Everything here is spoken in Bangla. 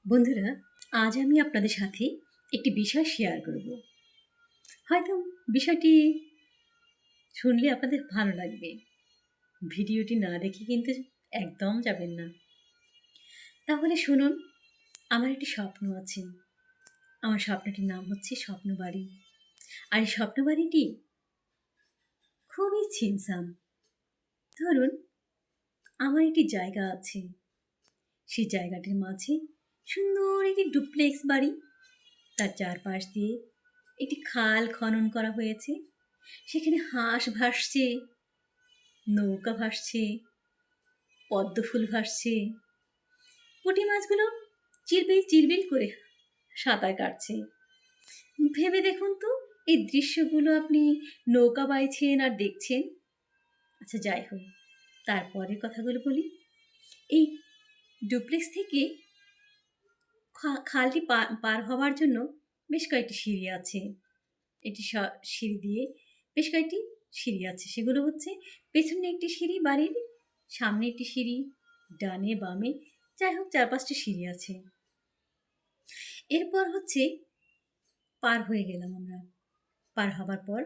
বন্ধুরা, আজ আমি আপনাদের সাথে একটি বিষয় শেয়ার করব। হয়তো বিষয়টি শুনলে আপনাদের ভালো লাগবে। ভিডিওটি না দেখে কিন্তু একদম যাবেন না। তাহলে শুনুন, আমার একটি স্বপ্ন আছে। আমার স্বপ্নটির নাম হচ্ছে স্বপ্নবাড়ি। আর এই স্বপ্নবাড়িটি খুবই ছিমছাম। ধরুন, আমার একটি জায়গা আছে। সেই জায়গাটির মাঝে সুন্দর একটি ডুপ্লেক্স বাড়ি। তার চারপাশ দিয়ে একটি খাল খনন করা হয়েছে। সেখানে হাঁস ভাসছে, নৌকা ভাসছে, পদ্মফুল ভাসছে, পুঁটি মাছগুলো চিরবিল চিরবিল করে সাঁতার কাটছে। ভেবে দেখুন তো, এই দৃশ্যগুলো আপনি নৌকা বাইছেন আর দেখছেন। আচ্ছা, যাই হোক, তারপরের কথাগুলো বলি। এই ডুপ্লেক্স থেকে খালটি পার হওয়ার জন্য বেশ কয়েকটি সিঁড়ি আছে। এটি সিঁড়ি দিয়ে বেশ কয়েকটি সিঁড়ি আছে। সেগুলো হচ্ছে পেছনে একটি সিঁড়ি বাড়ির, সামনে একটি সিঁড়ি, ডানে বামে, যাই হোক 4-5টি সিঁড়ি আছে। এরপর হচ্ছে পার হয়ে গেলাম আমরা। পার হবার পর